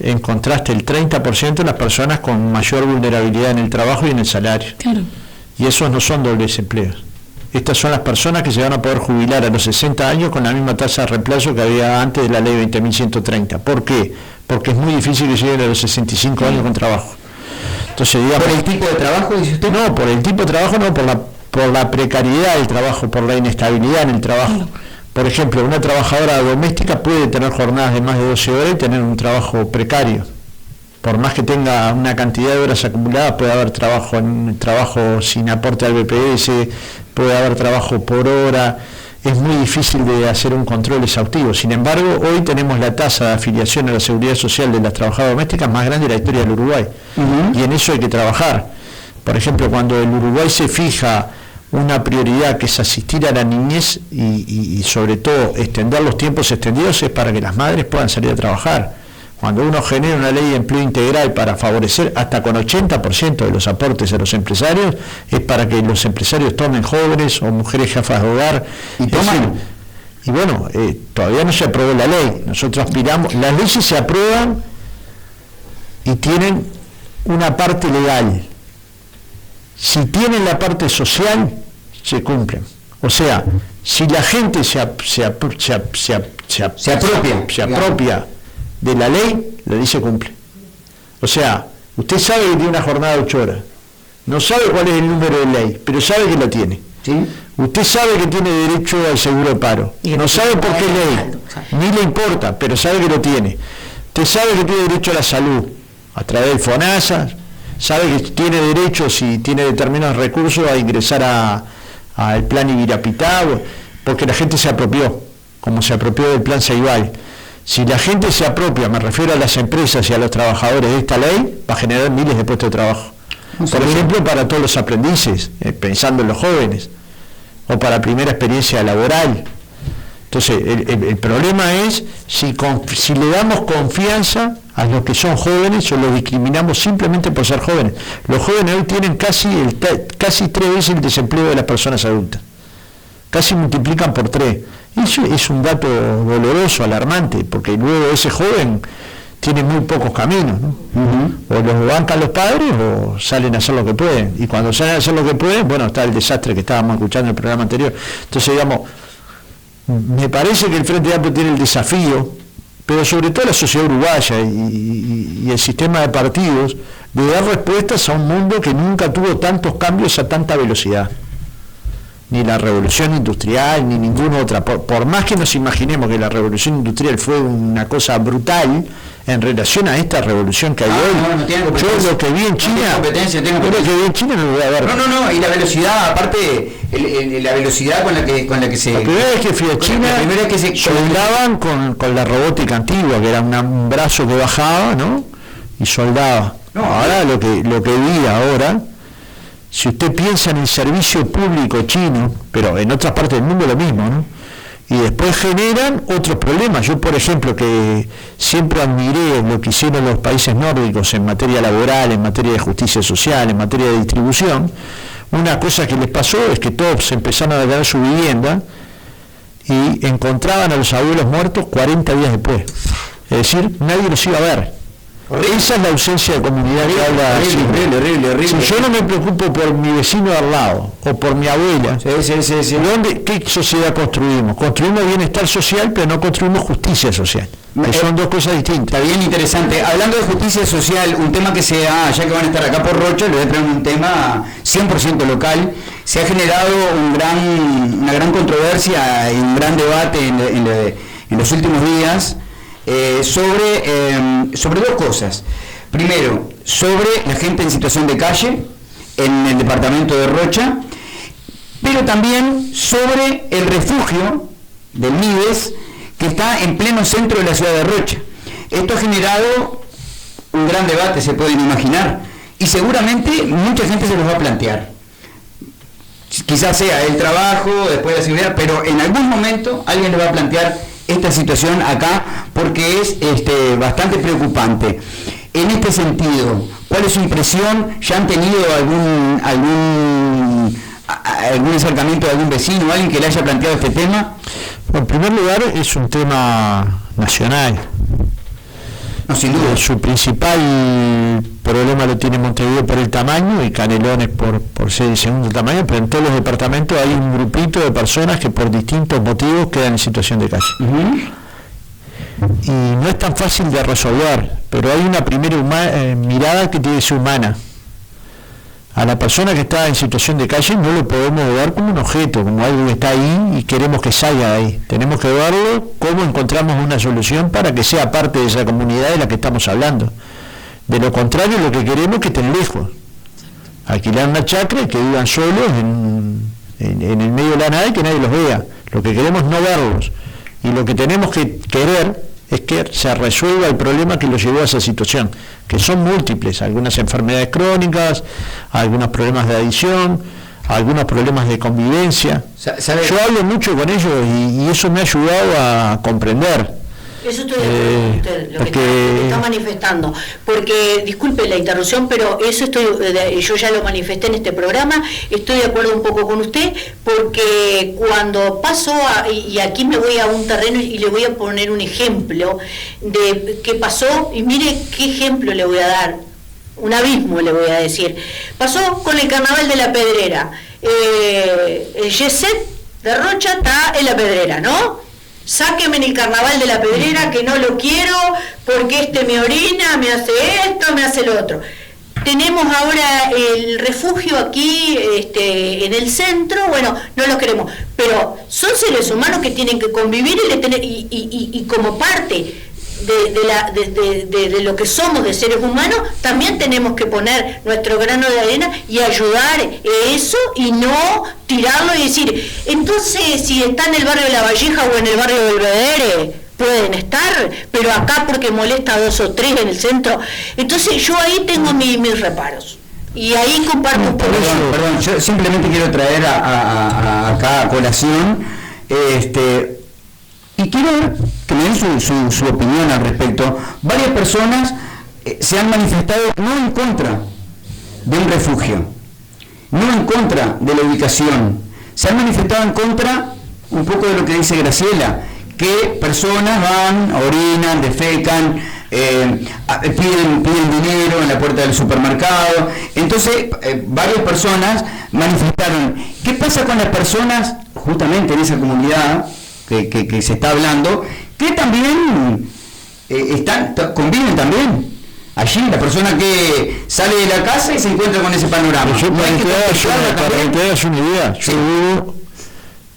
en contraste el 30% de las personas con mayor vulnerabilidad en el trabajo y en el salario. Claro. Y esos no son dobles empleos. Estas son las personas que se van a poder jubilar a los 60 años con la misma tasa de reemplazo que había antes de la ley 20.130. ¿Por qué? Porque es muy difícil que lleguen a los 65 años con trabajo. Entonces, digamos, ¿por el tipo de trabajo, dice usted? No, por el tipo de trabajo no, por la precariedad del trabajo, por la inestabilidad en el trabajo. Por ejemplo, una trabajadora doméstica puede tener jornadas de más de 12 horas y tener un trabajo precario. Por más que tenga una cantidad de horas acumuladas, puede haber trabajo sin aporte al BPS, puede haber trabajo por hora. Es muy difícil de hacer un control exhaustivo. Sin embargo, hoy tenemos la tasa de afiliación a la seguridad social de las trabajadoras domésticas más grande de la historia del Uruguay. Y en eso hay que trabajar. Por ejemplo, cuando el Uruguay se fija una prioridad que es asistir a la niñez y sobre todo extender los tiempos extendidos, es para que las madres puedan salir a trabajar. Cuando uno genera una ley de empleo integral para favorecer hasta con 80% de los aportes a los empresarios, es para que los empresarios tomen jóvenes o mujeres jefas de hogar. Y bueno, todavía no se aprobó la ley. Nosotros aspiramos, las leyes se aprueban y tienen una parte legal. Si tienen la parte social, se cumplen. O sea, si la gente se apropia de la ley se cumple. O sea, usted sabe que tiene una jornada de 8 horas, no sabe cuál es el número de ley, pero sabe que lo tiene. ¿Sí? Usted sabe que tiene derecho al seguro de paro, no sabe por qué ley, ni le importa, pero sabe que lo tiene. Usted sabe que tiene derecho a la salud, a través del FONASA, sabe que tiene derecho, si tiene determinados recursos, a ingresar al plan Ibirapitá, porque la gente se apropió, como se apropió del plan Ceibal. Si la gente se apropia, me refiero a las empresas y a los trabajadores de esta ley, va a generar miles de puestos de trabajo. Por ejemplo, para todos los aprendices, pensando en los jóvenes, o para primera experiencia laboral. Entonces, el problema es si le damos confianza a los que son jóvenes o los discriminamos simplemente por ser jóvenes. Los jóvenes hoy tienen casi 3 veces el desempleo de las personas adultas. Casi multiplican por 3. Eso es un dato doloroso, alarmante, porque luego ese joven tiene muy pocos caminos, ¿no? O los bancan los padres o salen a hacer lo que pueden. Y cuando salen a hacer lo que pueden, bueno, está el desastre que estábamos escuchando en el programa anterior. Entonces, digamos, me parece que el Frente Amplio tiene el desafío, pero sobre todo la sociedad uruguaya y el sistema de partidos, de dar respuestas a un mundo que nunca tuvo tantos cambios a tanta velocidad. Ni la revolución industrial, ni ninguna otra. Por más que nos imaginemos que la revolución industrial fue una cosa brutal, en relación a esta revolución que hay hoy, yo lo que vi en China, no lo voy a ver. No, y la velocidad, aparte, la velocidad con la que se... La primera vez que fui a China, soldaban con la robótica antigua, que era un brazo que bajaba, ¿no? Y soldaba. Ahora lo que vi ahora, si usted piensa en el servicio público chino, pero en otras partes del mundo lo mismo, ¿no? Y después generan otros problemas. Yo, por ejemplo, que siempre admiré lo que hicieron los países nórdicos en materia laboral, en materia de justicia social, en materia de distribución, una cosa que les pasó es que todos empezaron a ganar su vivienda y encontraban a los abuelos muertos 40 días después. Es decir, nadie los iba a ver. Esa es la ausencia de comunidad que habla. Horrible. Si yo no me preocupo por mi vecino de al lado o por mi abuela, ¿qué sociedad construimos? Construimos bienestar social, pero no construimos justicia social. Que son dos cosas distintas. Está bien interesante. Hablando de justicia social, un tema que ya que van a estar acá por Rocha, les voy a traer un tema 100% local. Se ha generado una gran controversia y un gran debate en los últimos días. Sobre dos cosas. Primero, sobre la gente en situación de calle en el departamento de Rocha, pero también sobre el refugio del MIDES que está en pleno centro de la ciudad de Rocha. Esto ha generado un gran debate, se pueden imaginar, y seguramente mucha gente se los va a plantear. Quizás sea el trabajo, después de la seguridad, pero en algún momento alguien le va a plantear esta situación acá, porque es bastante preocupante. En este sentido, ¿cuál es su impresión? ¿Ya han tenido algún acercamiento de algún vecino o alguien que le haya planteado este tema? Bueno, en primer lugar, es un tema nacional. No, sin duda. Su principal problema lo tiene Montevideo por el tamaño y Canelones por ser el segundo tamaño, pero en todos los departamentos hay un grupito de personas que por distintos motivos quedan en situación de calle. Y no es tan fácil de resolver, pero hay una primera mirada que tiene que ser humana. A la persona que está en situación de calle no lo podemos ver como un objeto, como algo que está ahí y queremos que salga de ahí. Tenemos que verlo cómo encontramos una solución para que sea parte de esa comunidad de la que estamos hablando. De lo contrario, lo que queremos es que estén lejos. Alquilar una chacra y que vivan solos en el medio de la nada y que nadie los vea. Lo que queremos es no verlos. Y lo que tenemos que querer es que se resuelva el problema que los llevó a esa situación, que son múltiples, algunas enfermedades crónicas, algunos problemas de adicción, algunos problemas de convivencia. Yo hablo mucho con ellos y eso me ha ayudado a comprender. Eso estoy de acuerdo con usted, lo que está manifestando. Porque, disculpe la interrupción, pero eso yo ya lo manifesté en este programa, estoy de acuerdo un poco con usted, porque cuando paso, y aquí me voy a un terreno y le voy a poner un ejemplo de qué pasó, y mire qué ejemplo le voy a dar, un abismo le voy a decir. Pasó con el Carnaval de la Pedrera. El Yeset de Rocha está en la Pedrera, ¿no? Sáqueme en el Carnaval de la Pedrera, que no lo quiero, porque me orina, me hace esto, me hace lo otro. Tenemos ahora el refugio aquí en el centro, bueno, no lo queremos, pero son seres humanos que tienen que convivir y como parte de lo que somos de seres humanos, también tenemos que poner nuestro grano de arena y ayudar eso y no tirarlo y decir, entonces si está en el barrio de La Valleja o en el barrio del Belvedere pueden estar, pero acá porque molesta a 2 o 3 en el centro. Entonces yo ahí tengo mis reparos. Y ahí comparto un poco. Perdón, yo simplemente quiero traer acá a colación y quiero ver que me den su opinión al respecto. Varias personas se han manifestado no en contra de un refugio, no en contra de la ubicación, se han manifestado en contra un poco de lo que dice Graciela, que personas van, orinan, defecan, piden dinero en la puerta del supermercado. Entonces varias personas manifestaron, ¿qué pasa con las personas justamente en esa comunidad que se está hablando, que también conviven también allí, la persona que sale de la casa y se encuentra con ese panorama? Para que te hagas una idea, yo vivo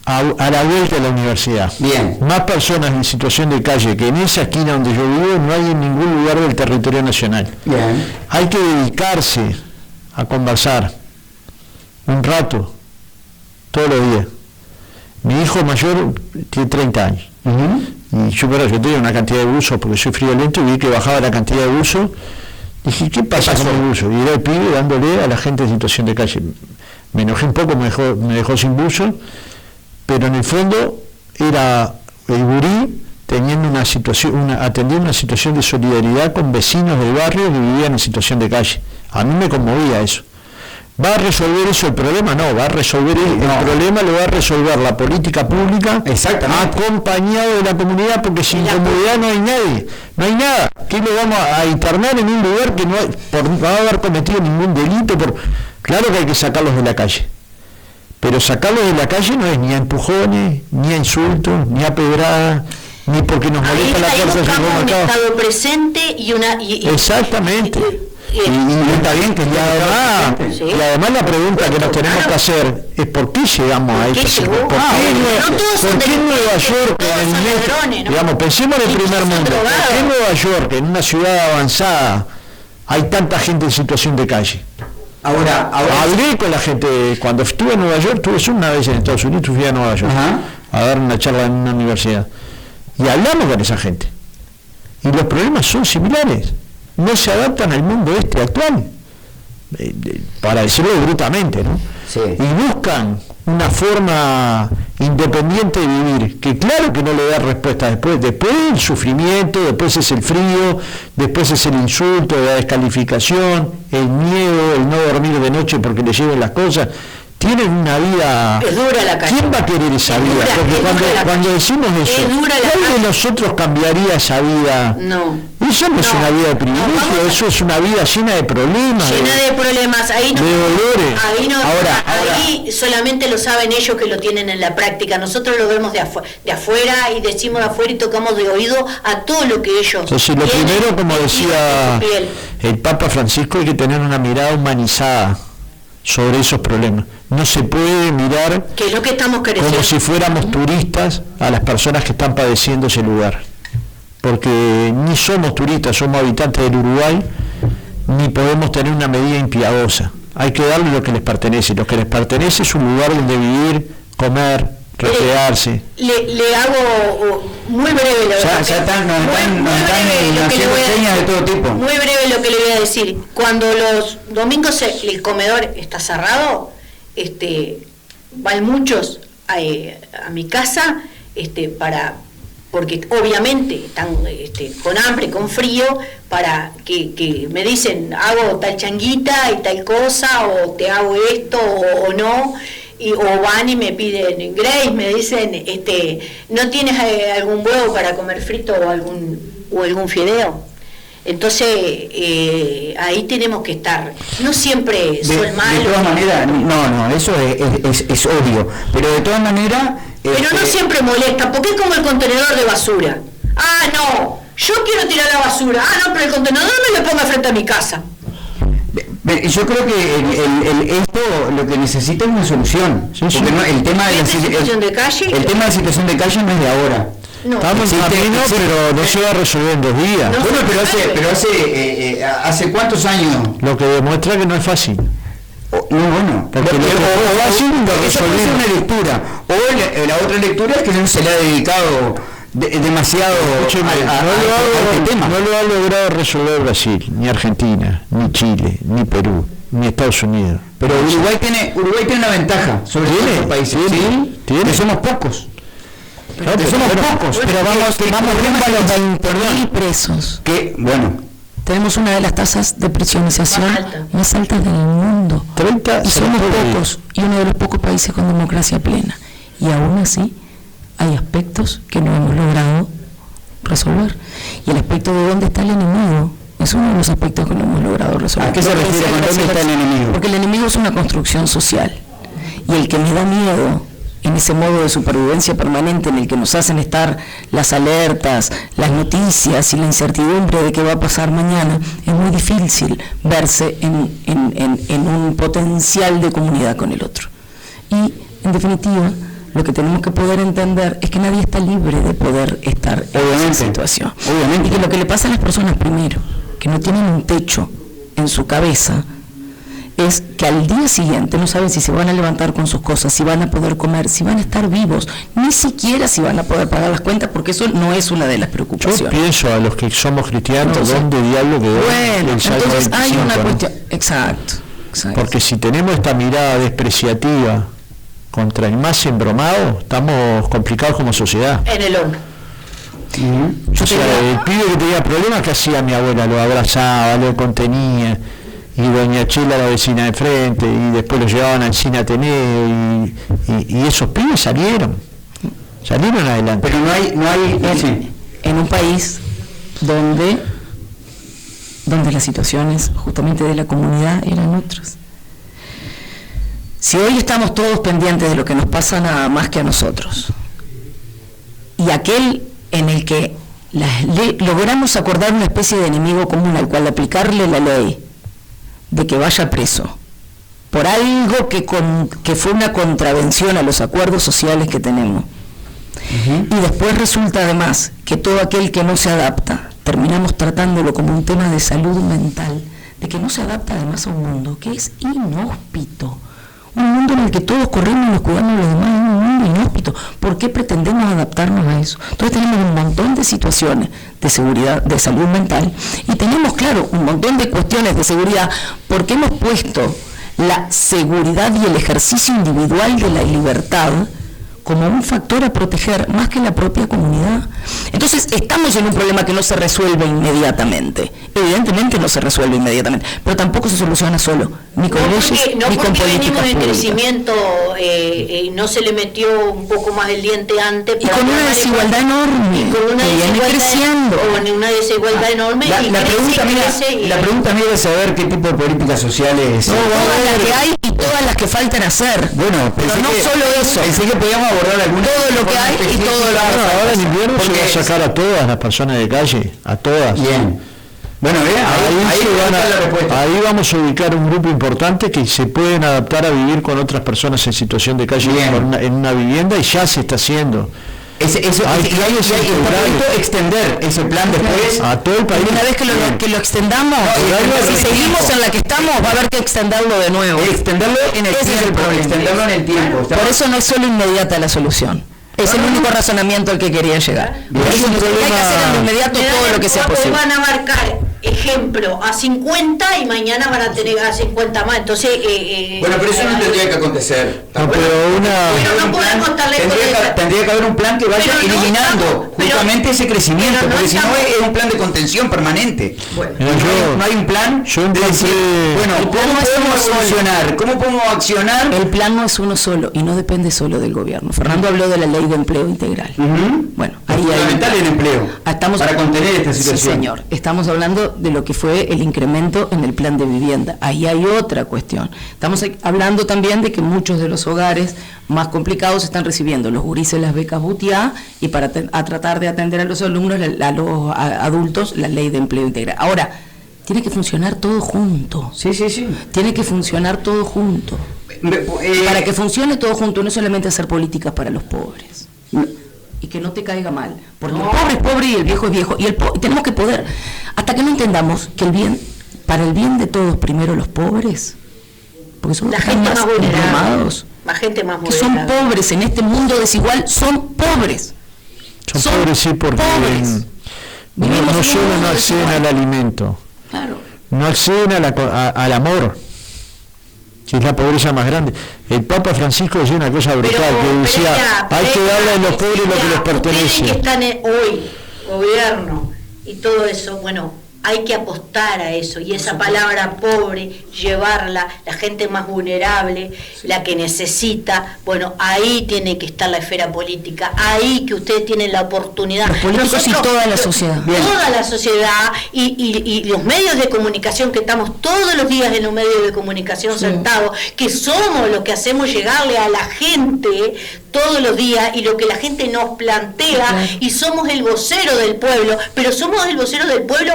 a la vuelta de la universidad. Bien. Más personas en situación de calle que en esa esquina donde yo vivo no hay en ningún lugar del territorio nacional. Bien. Hay que dedicarse a conversar un rato, todos los días. Mi hijo mayor tiene 30 años. Y yo tenía una cantidad de buzo porque soy friolento y vi que bajaba la cantidad de buzo. Dije, ¿qué pasa con el buzo? Y era el pibe dándole a la gente en situación de calle. Me enojé un poco, me dejó sin buzo, pero en el fondo era el gurí teniendo atendiendo una situación de solidaridad con vecinos del barrio que vivían en situación de calle. A mí me conmovía eso. ¿Va a resolver eso el problema? No, va a resolver el problema, lo va a resolver la política pública, acompañado de la comunidad, porque sin comunidad no hay nadie, no hay nada. ¿Qué lo vamos a internar en un lugar que no va a haber cometido ningún delito? Claro que hay que sacarlos de la calle, pero sacarlos de la calle no es ni a empujones, ni a insultos, ni a pedradas, ni porque nos molesta la fuerza del supermercado. Un estado presente y exactamente. Y está bien que y además la pregunta que nos tenemos que hacer es ¿por qué llegamos a esta situación? ¿Por qué Nueva York, pensemos en el primer mundo, ¿por qué Nueva York, en una ciudad avanzada, hay tanta gente en situación de calle? Ahora hablé con la gente, cuando estuve en Nueva York, estuve una vez en Estados Unidos, fui a Nueva York a dar una charla en una universidad, y hablamos con esa gente, y los problemas son similares. No se adaptan al mundo actual, para decirlo brutamente, ¿no? Sí. Y buscan una forma independiente de vivir, que claro que no le da respuesta después el sufrimiento, después es el frío, después es el insulto, la descalificación, el miedo, el no dormir de noche porque le lleven las cosas. tienen una vida. Es dura la calle. ¿Quién va a querer esa vida? Dura, porque cuando decimos eso, ¿cuál de nosotros cambiaría esa vida? No. Eso no es una vida de privilegio, eso es una vida llena de problemas. Llena de problemas, ahí no. De dolores. Ahí solamente lo saben ellos que lo tienen en la práctica. Nosotros lo vemos de afuera y decimos de afuera y tocamos de oído a todo lo que ellos. Entonces, lo primero, como decía el Papa Francisco, hay que tener una mirada humanizada sobre esos problemas. No se puede mirar que es lo que estamos como si fuéramos turistas a las personas que están padeciendo ese lugar, porque ni somos turistas, somos habitantes del Uruguay, ni podemos tener una medida impiadosa. Hay que darle lo que les pertenece. Lo que les pertenece es un lugar donde vivir, comer, recrearse. Le hago muy breve lo muy breve lo que le voy a decir. Cuando los domingos el comedor está cerrado, van muchos a mi casa porque obviamente están con hambre, con frío, para que me dicen hago tal changuita y tal cosa, o te hago esto o no. O van y me piden, Grace, me dicen, ¿no tienes algún huevo para comer frito o algún fideo? Entonces, ahí tenemos que estar. No siempre son malos. De todas maneras, no, eso es obvio. Pero de todas maneras... Pero no siempre molesta, porque es como el contenedor de basura. Ah, no, yo quiero tirar la basura. Ah, no, pero el contenedor me lo ponga frente a mi casa. Yo creo que esto lo que necesita es una solución. Porque no, el tema de la situación de calle no es de ahora. No, estamos en camino, pero no se va a resolver en 2 días. No, bueno, pero hace ¿cuántos años? Lo que demuestra que no es fácil. Bueno, porque esa puede ser una lectura. O la otra lectura es que no se le ha dedicado demasiado al tema. No lo ha logrado resolver Brasil, ni Argentina, ni Chile, ni Perú, ni Estados Unidos. Pero Uruguay tiene una ventaja sobre otros países. Que somos pocos. Pero vamos rumbo a los 20.000 presos. Que, bueno, tenemos una de las tasas de presionización más altas del mundo. 30, y somos pocos, y uno de los pocos países con democracia plena. Y aún así, hay aspectos que no hemos logrado resolver. Y el aspecto de dónde está el enemigo es uno de los aspectos que no hemos logrado resolver. ¿A qué se refiere con dónde está el enemigo? Porque el enemigo es una construcción social. Y el que me da miedo en ese modo de supervivencia permanente en el que nos hacen estar las alertas, las noticias y la incertidumbre de qué va a pasar mañana, es muy difícil verse en un potencial de comunidad con el otro. Y, en definitiva, lo que tenemos que poder entender es que nadie está libre de poder estar en esa situación. Y que lo que le pasa a las personas primero, que no tienen un techo en su cabeza, es que al día siguiente no saben si se van a levantar con sus cosas, si van a poder comer, si van a estar vivos, ni siquiera si van a poder pagar las cuentas, porque eso no es una de las preocupaciones. Yo pienso a los que somos cristianos, entonces, ¿dónde diablo quedó? Bueno, entonces hay una cuestión, exacto. Porque si tenemos esta mirada despreciativa contra el más embromado, estamos complicados como sociedad. En el hombro. O sea, el pibe que tenía problemas, que hacía mi abuela? Lo abrazaba, lo contenía, y doña Chela, la vecina de frente, y después lo llevaban al cine Ateneo, y esos pibes salieron adelante. Pero no hay en un país donde las situaciones justamente de la comunidad eran otras. Si hoy estamos todos pendientes de lo que nos pasa nada más que a nosotros, y aquel en el que logramos acordar una especie de enemigo común al cual aplicarle la ley de que vaya preso por algo que fue una contravención a los acuerdos sociales que tenemos, y después resulta además que todo aquel que no se adapta, terminamos tratándolo como un tema de salud mental, de que no se adapta además a un mundo que es inhóspito, un mundo en el que todos corremos y nos cuidamos de los demás, es un mundo inhóspito. ¿Por qué pretendemos adaptarnos a eso? Entonces tenemos un montón de situaciones de seguridad, de salud mental, y tenemos, claro, un montón de cuestiones de seguridad, porque hemos puesto la seguridad y el ejercicio individual de la libertad como un factor a proteger más que la propia comunidad. Entonces estamos en un problema que no se resuelve inmediatamente. Evidentemente no se resuelve inmediatamente, pero tampoco se soluciona solo, ni con leyes, ni con políticas venimos en públicas. Crecimiento, no se le metió un poco más del diente antes. Y con una desigualdad enorme, y con una que viene creciendo. Con una desigualdad enorme. La pregunta mía es saber qué tipo de políticas sociales... Todas las que hay y todas las que faltan hacer. Bueno, pero no solo eso. Pensé que podíamos abordar algunas... Todo lo que hay y todo lo que ahora en invierno se va a sacar a todas las personas de calle, a todas. Bien. Bueno, ahí vamos a ubicar un grupo importante que se pueden adaptar a vivir con otras personas en situación de calle en una vivienda, y ya se está haciendo. Extender ese plan después a todo el país. Una vez que lo extendamos, si seguimos en la que estamos, va a haber que extenderlo de nuevo. Extenderlo en el tiempo. Extenderlo en el tiempo. Por eso no es solo inmediata la solución. Es el único razonamiento al que quería llegar. Hay que hacer en lo inmediato todo lo que sea posible. Van a marcar, ejemplo, a 50 y mañana van a tener a 50 más. Entonces, bueno, pero eso no tendría que acontecer. No, pero no podemos estarle tendría que haber un plan que vaya eliminando justamente ese crecimiento, porque si no es un plan de contención permanente. Bueno, no hay un plan de decir, bueno, ¿cómo podemos funcionar? ¿Cómo podemos accionar? El plan no es uno solo y no depende solo del gobierno. Fernando habló de la ley de empleo integral. Bueno, ahí es fundamental el empleo para contener esta situación. Sí, señor. Estamos hablando de lo que fue el incremento en el plan de vivienda. Ahí hay otra cuestión. Estamos hablando también de que muchos de los hogares más complicados están recibiendo los gurises las becas Butiá, y para tratar de atender a los alumnos, a los adultos, la ley de empleo integral. Ahora, tiene que funcionar todo junto. Sí. Tiene que funcionar todo junto. Para que funcione todo junto, no solamente hacer políticas para los pobres. Y que no te caiga mal. Porque el pobre es pobre y el viejo es viejo. Y tenemos que poder, hasta que no entendamos que para el bien de todos, primero los pobres, porque son la gente más vulnerable. La gente más vulnerable. Que son pobres en este mundo desigual, son pobres. Son pobres, sí, porque no solo no acceden al alimento, no acceden al amor, que es la pobreza más grande. El Papa Francisco decía una cosa brutal, que decía, hay que darle a los pobres lo que les pertenece. Ustedes que están hoy, gobierno y todo eso, bueno, hay que apostar a eso, y esa palabra pobre, llevarla, la gente más vulnerable, la que necesita, bueno, ahí tiene que estar la esfera política, ahí que ustedes tienen la oportunidad. Los políticos y toda la sociedad. Toda la sociedad y los medios de comunicación, que estamos todos los días en los medios de comunicación sentados, que somos los que hacemos llegarle a la gente todos los días y lo que la gente nos plantea, y somos el vocero del pueblo, pero somos el vocero del pueblo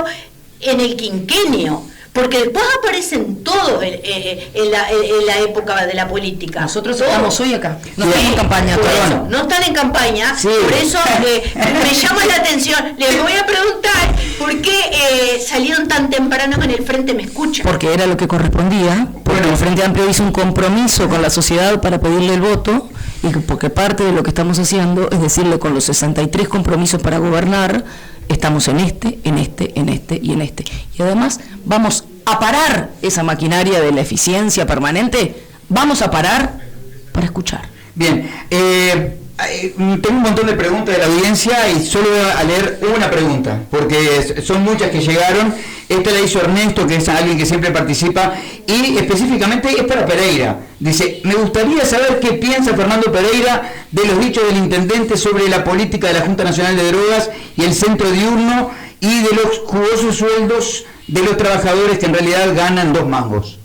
en el quinquenio, porque después aparecen todos en la época de la política. Nosotros estamos hoy acá, no están en campaña. No están en campaña, por eso me llama la atención. Les voy a preguntar por qué salieron tan temprano en el Frente Me Escucha. Porque era lo que correspondía, porque el Frente Amplio hizo un compromiso con la sociedad para pedirle el voto, y porque parte de lo que estamos haciendo es decirle, con los 63 compromisos para gobernar, estamos en este y en este. Y además vamos a parar esa maquinaria de la eficiencia permanente, vamos a parar para escuchar. Bien, tengo un montón de preguntas de la audiencia y solo voy a leer una pregunta, porque son muchas que llegaron. Esta la hizo Ernesto, que es alguien que siempre participa, y específicamente es para Pereira. Dice, me gustaría saber qué piensa Fernando Pereira de los dichos del intendente sobre la política de la Junta Nacional de Drogas y el centro diurno, y de los jugosos sueldos de los trabajadores que en realidad ganan 2 mangos.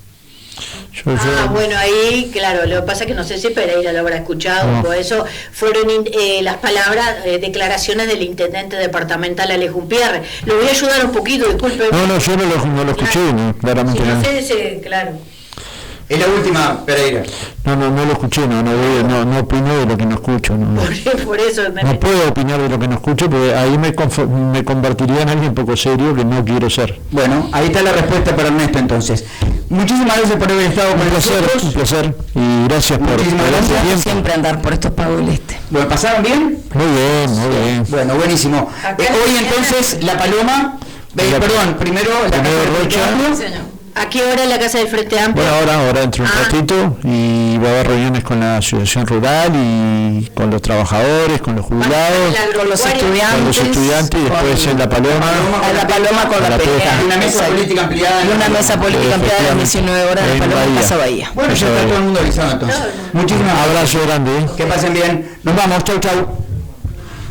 Bueno, ahí, claro, lo que pasa es que no sé si Pereira lo habrá escuchado, por eso fueron las palabras, declaraciones del intendente departamental Alejandro Pierre. Lo voy a ayudar un poquito, disculpe. No, yo no lo escuché, claramente no. Claro. Es la última, Pereira. No lo escuché, no opino de lo que no escucho. Por eso no puedo opinar de lo que no escucho, porque ahí me convertiría en alguien poco serio que no quiero ser. Bueno, ahí está la respuesta para Ernesto, entonces. Muchísimas gracias por haber estado con nosotros. Un placer, y gracias por gracias. Siempre andar por estos pagos del este. Bueno, ¿pasaron bien? Muy bien. Bueno, buenísimo. Hoy entonces, la Paloma, perdón, primero Rocha. ¿A qué hora en la Casa del Frente Amplio? Bueno, ahora dentro de un ratito, y va a haber reuniones con la asociación rural y con los trabajadores, con los jubilados, con los estudiantes y después en La Paloma. En La Paloma con la pesca. Una mesa política ampliada. Una mesa política ampliada a las 19 horas de Paloma en Casa Bahía. Bueno, ya está todo el mundo avisado entonces. Muchísimas abrazo grande. Que pasen bien. Nos vamos. Chau, chau.